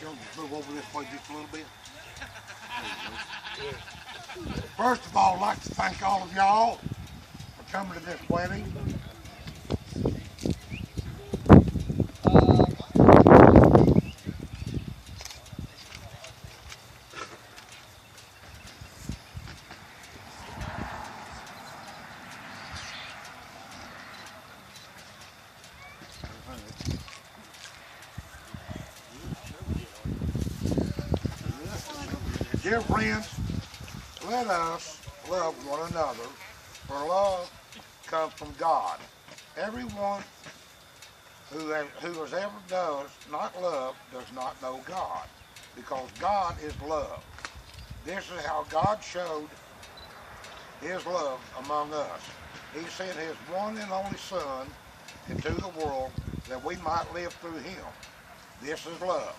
You want to move over this way just a little bit? First of all, I'd like to thank all of y'all for coming to this wedding. Dear friends, let us love one another, for love comes from God. Everyone who has ever does not love does not know God, because God is love. This is how God showed his love among us. He sent his one and only Son into the world that we might live through him. This is love.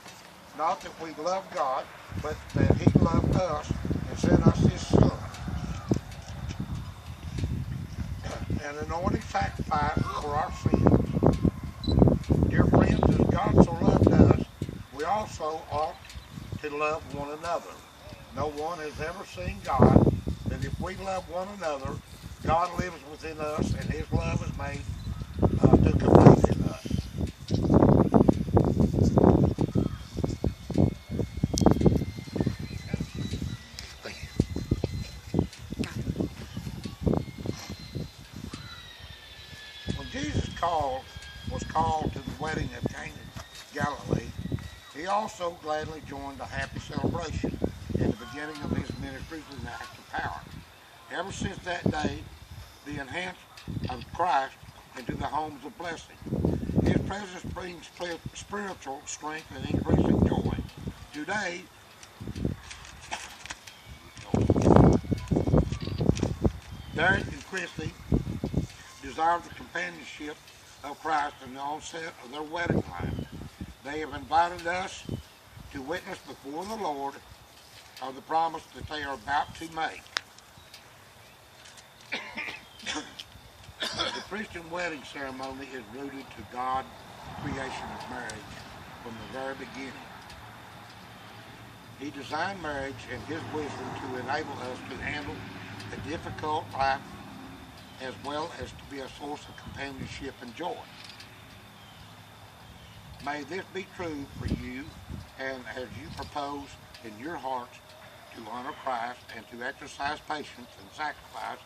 Not that we love God, but that he loved us and sent us his Son. An anointed sacrifice for our sins. Dear friends, as God so loved us, we also ought to love one another. No one has ever seen God, but if we love one another, God lives within us, and his love is made to complete in us. When Jesus was called to the wedding of Cana of Galilee, he also gladly joined the happy celebration in the beginning of his ministry with an act of power. Ever since that day, the enhanced of Christ into the homes of blessing. His presence brings spiritual strength and increasing joy. Today, Derrick and Krissi desire the companionship of Christ in the onset of their wedding life. They have invited us to witness before the Lord of the promise that they are about to make. The Christian wedding ceremony is rooted to God's creation of marriage from the very beginning. He designed marriage in his wisdom to enable us to handle a difficult life as well as to be a source of companionship and joy. May this be true for you, and as you propose in your hearts to honor Christ and to exercise patience and sacrifice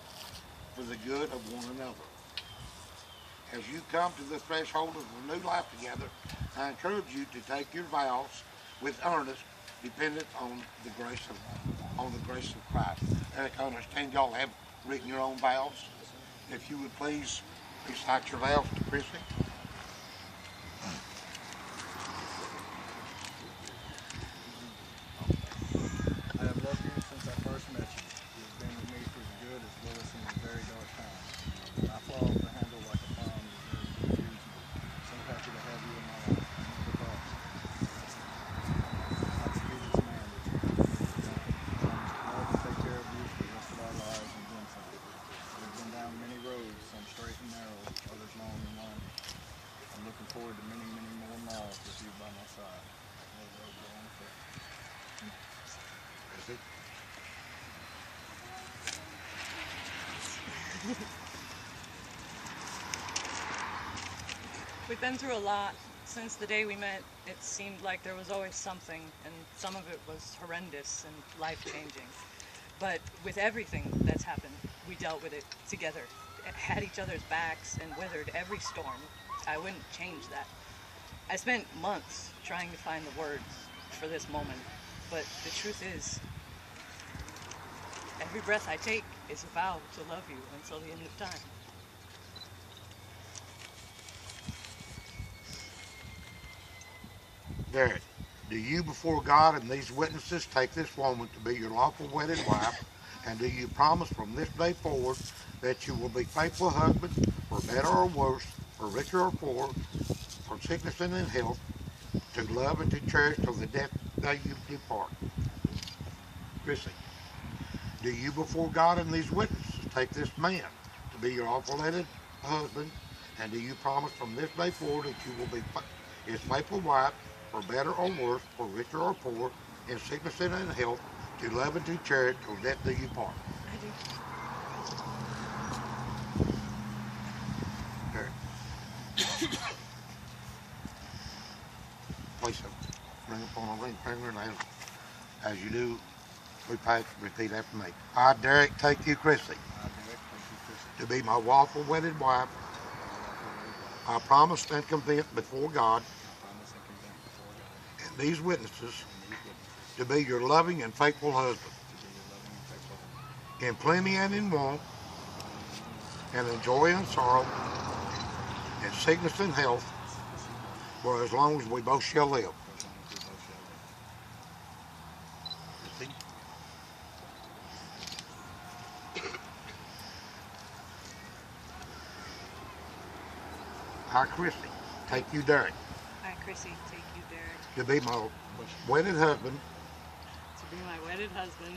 for the good of one another. As you come to the threshold of a new life together, I encourage you to take your vows with earnest, dependent on the grace of Christ. Eric, I understand y'all have written your own vows. If you would please recite your vows to Krissi. I have loved you since I first met you. You have been with me through the good as well as in the very dark times. My flaws to handle like a palm is very confusing. So happy to have you in my life. I never thought I'd be this man that you have been for time. I love to take care of you for the rest of our lives and then some. We've been down many roads, some straight and narrow, others long and winding. I'm looking forward to many, many more miles with you by my side. We've been through a lot. Since the day we met, it seemed like there was always something, and some of it was horrendous and life-changing. But with everything that's happened, we dealt with it together, had each other's backs, and weathered every storm. I wouldn't change that. I spent months trying to find the words for this moment, but the truth is, every breath I take is a vow to love you until the end of time. Derrick, do you before God and these witnesses take this woman to be your lawful wedded wife, and do you promise from this day forward that you will be faithful husband, for better or worse, for richer or poor, for sickness and in health, to love and to cherish till the death day you depart? Krissi, do you before God and these witnesses take this man to be your lawful wedded husband, and do you promise from this day forward that you will be his faithful wife, for better or worse, for richer or poor, in sickness and in health, to love and to cherish till death do you part. I do. There. Place a ring upon a ring finger, and as you do, repeat after me. I, Derrick, take you, Krissi, I, Derrick, take you, Krissi, to be my lawful wedded wife. I promise and convent before God I promise and convent before God and these witnesses and these witnesses to be your loving and faithful husband, to be your loving and faithful husband, in plenty and in want, and in joy and sorrow, in sickness and health, for as long as we both shall live. for as long as we both shall live. You see? I, Krissi, take you, Derrick, I, Krissi, take you, Derrick, to be my wedded husband. to be my wedded husband.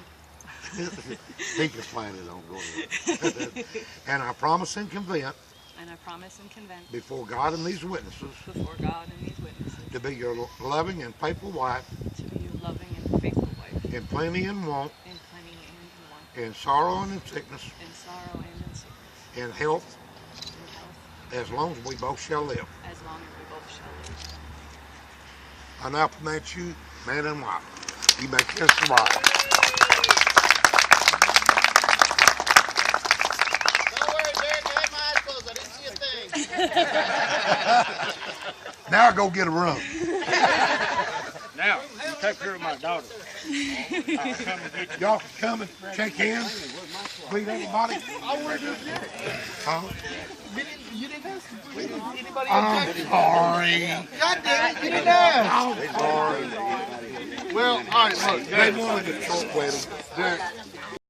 He can slide it on, go ahead. And I promise and convent And I promise and convent before God and these witnesses before God and these witnesses to be your loving and faithful wife, to be your loving and faithful wife, in plenty and want, in plenty and in want, in sorrow and in sickness, in sorrow and in sickness, in health, in health, as long as we both shall live. as long as we both shall live. I now pronounce you man and wife. You may kiss the bride. Don't worry, Derrick, I had my eyes closed. I didn't see a thing. Now go get a room. Now, you take care of my daughter. I'll come and get you. Y'all can come and check hands, greet everybody. All we're doing is Huh? you didn't ask anybody I'm sorry. God damn it, you didn't ask. I'm sorry. Well, all right, look, They wanted a short wedding. Derrick,